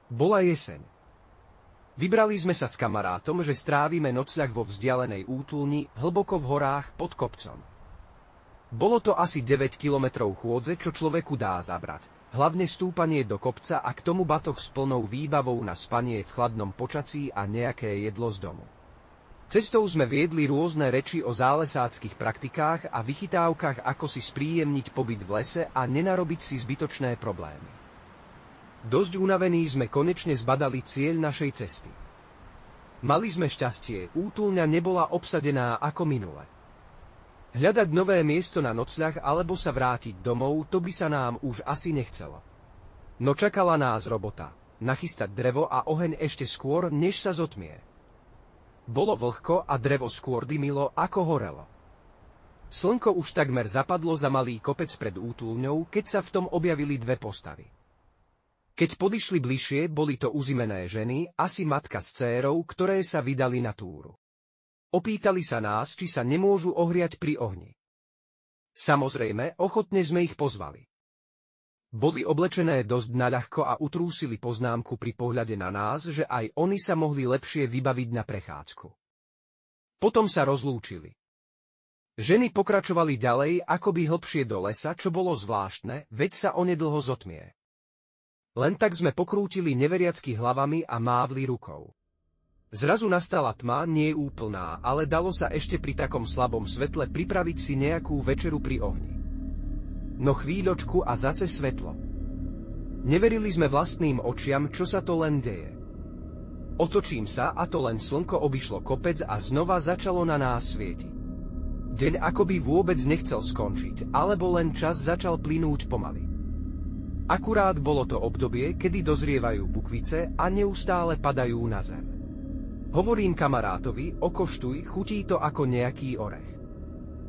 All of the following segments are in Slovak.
Bola jeseň. Vybrali sme sa s kamarátom, že strávime nocľah vo vzdialenej útulni hlboko v horách pod kopcom. Bolo to asi 9 kilometrov chôdze, čo človeku dá zabrať. Hlavne stúpanie do kopca a k tomu batoh s plnou výbavou na spanie v chladnom počasí a nejaké jedlo z domu. Cestou sme viedli rôzne reči o zálesáckych praktikách a vychytávkach, ako si spríjemniť pobyt v lese a nenarobiť si zbytočné problémy. Dosť unavení sme konečne zbadali cieľ našej cesty. Mali sme šťastie, útulňa nebola obsadená ako minule. Hľadať nové miesto na nocľah alebo sa vrátiť domov, to by sa nám už asi nechcelo. No čakala nás robota, nachystať drevo a oheň ešte skôr, než sa zotmie. Bolo vlhko a drevo skôr dymilo, ako horelo. Slnko už takmer zapadlo za malý kopec pred útulňou, keď sa v tom objavili dve postavy. Keď podišli bližšie, boli to uzimené ženy, asi matka s dcérou, ktoré sa vydali na túru. Opýtali sa nás, či sa nemôžu ohriať pri ohni. Samozrejme, ochotne sme ich pozvali. Boli oblečené dosť naľahko a utrúsili poznámku pri pohľade na nás, že aj oni sa mohli lepšie vybaviť na prechádzku. Potom sa rozlúčili. Ženy pokračovali ďalej, akoby hlbšie do lesa, čo bolo zvláštne, veď sa onedlho zotmie. Len tak sme pokrútili neveriacky hlavami a mávli rukou. Zrazu nastala tma, nie úplná, ale dalo sa ešte pri takom slabom svetle pripraviť si nejakú večeru pri ohni. No chvíľočku a zase svetlo. Neverili sme vlastným očiam, čo sa to len deje. Otočím sa a to len slnko obišlo kopec a znova začalo na nás svietiť. Deň akoby vôbec nechcel skončiť, alebo len čas začal plynúť pomaly. Akurát bolo to obdobie, kedy dozrievajú bukvice a neustále padajú na zem. Hovorím kamarátovi, okoštuj, chutí to ako nejaký orech.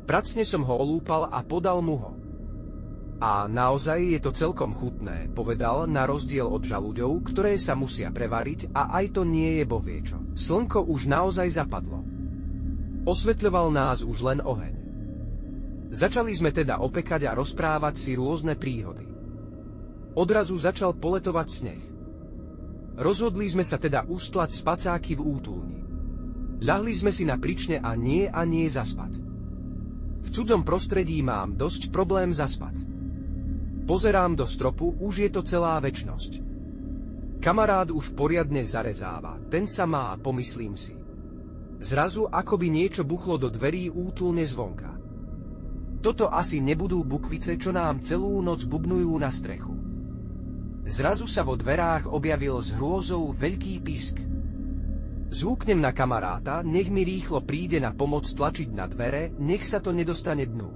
Pracne som ho olúpal a podal mu ho. A naozaj je to celkom chutné, povedal, na rozdiel od žaluďov, ktoré sa musia prevariť a aj to nie je bohviečo. Slnko už naozaj zapadlo. Osvetľoval nás už len oheň. Začali sme teda opekať a rozprávať si rôzne príhody. Odrazu začal poletovať sneh. Rozhodli sme sa teda ustlať spacáky v útulni. Ľahli sme si na prične a nie zaspať. V cudzom prostredí mám dosť problém zaspať. Pozerám do stropu, už je to celá večnosť. Kamarát už poriadne zarezáva, ten sa má, pomyslím si. Zrazu akoby niečo buchlo do dverí útulne zvonka. Toto asi nebudú bukvice, čo nám celú noc bubnujú na strechu. Zrazu sa vo dverách objavil s hrôzou veľký pisk. Zhúknem na kamaráta, nech mi rýchlo príde na pomoc tlačiť na dvere, nech sa to nedostane dnu.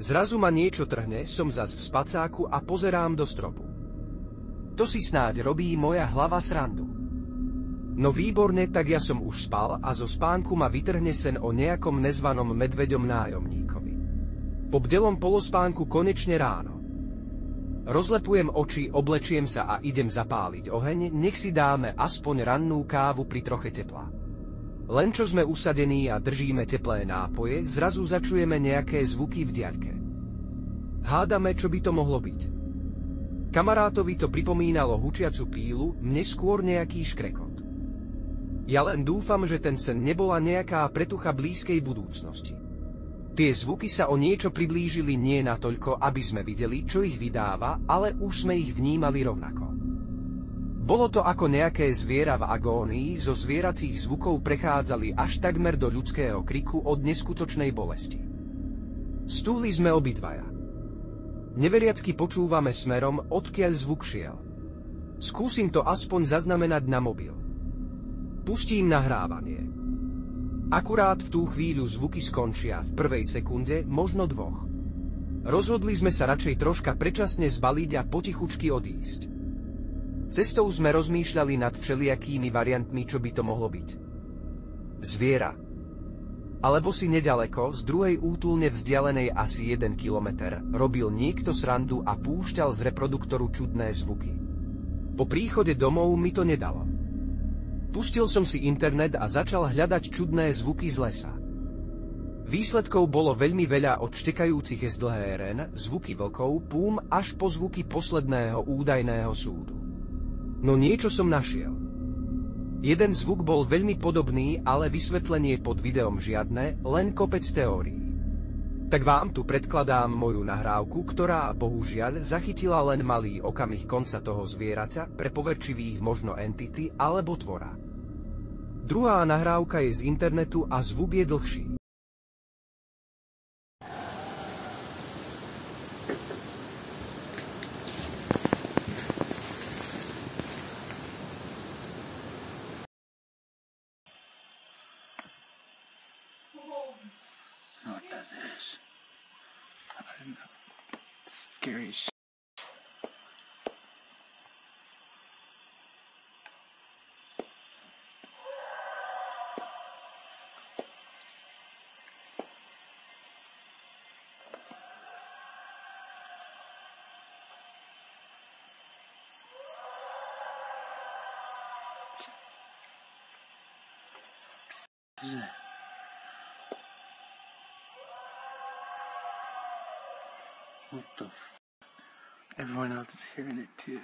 Zrazu ma niečo trhne, som zas v spacáku a pozerám do stropu. To si snáď robí moja hlava srandu. No výborne, tak ja som už spal a zo spánku ma vytrhne sen o nejakom nezvanom medveďom nájomníkovi. Po bdelom polospánku konečne ráno. Rozlepujem oči, oblečiem sa a idem zapáliť oheň, nech si dáme aspoň rannú kávu pri troche tepla. Len čo sme usadení a držíme teplé nápoje, zrazu začujeme nejaké zvuky v diaľke. Hádame, čo by to mohlo byť. Kamarátovi to pripomínalo hučiacu pílu, mne skôr nejaký škrekot. Ja len dúfam, že ten sen nebola nejaká pretucha blízkej budúcnosti. Tie zvuky sa o niečo priblížili nie natoľko, aby sme videli, čo ich vydáva, ale už sme ich vnímali rovnako. Bolo to ako nejaké zviera v agónii, zo zvieracích zvukov prechádzali až takmer do ľudského kriku od neskutočnej bolesti. Stúhli sme obidvaja. Neveriacky počúvame smerom, odkiaľ zvuk šiel. Skúsim to aspoň zaznamenať na mobil. Pustím nahrávanie. Akurát v tú chvíľu zvuky skončia, v prvej sekunde, možno dvoch. Rozhodli sme sa radšej troška predčasne zbaliť a potichučky odísť. Cestou sme rozmýšľali nad všelijakými variantmi, čo by to mohlo byť. Zviera. Alebo si nedaleko, z druhej útulne vzdialenej asi 1 kilometer, robil niekto srandu a púšťal z reproduktoru čudné zvuky. Po príchode domov mi to nedalo. Pustil som si internet a začal hľadať čudné zvuky z lesa. Výsledkov bolo veľmi veľa od štekajúcich zdlhéren, zvuky vlkov, púm až po zvuky posledného údajného súdu. No niečo som našiel. Jeden zvuk bol veľmi podobný, ale vysvetlenie pod videom žiadne, len kopec teórií. Tak vám tu predkladám moju nahrávku, ktorá bohužiaľ zachytila len malý okamih konca toho zvieraťa pre poverčivých možno entity alebo tvora. Druhá nahrávka je z internetu a zvuk je dlhší. Know what that is? I don't know. Scary shit. What is that? What the f? Everyone else is hearing it too.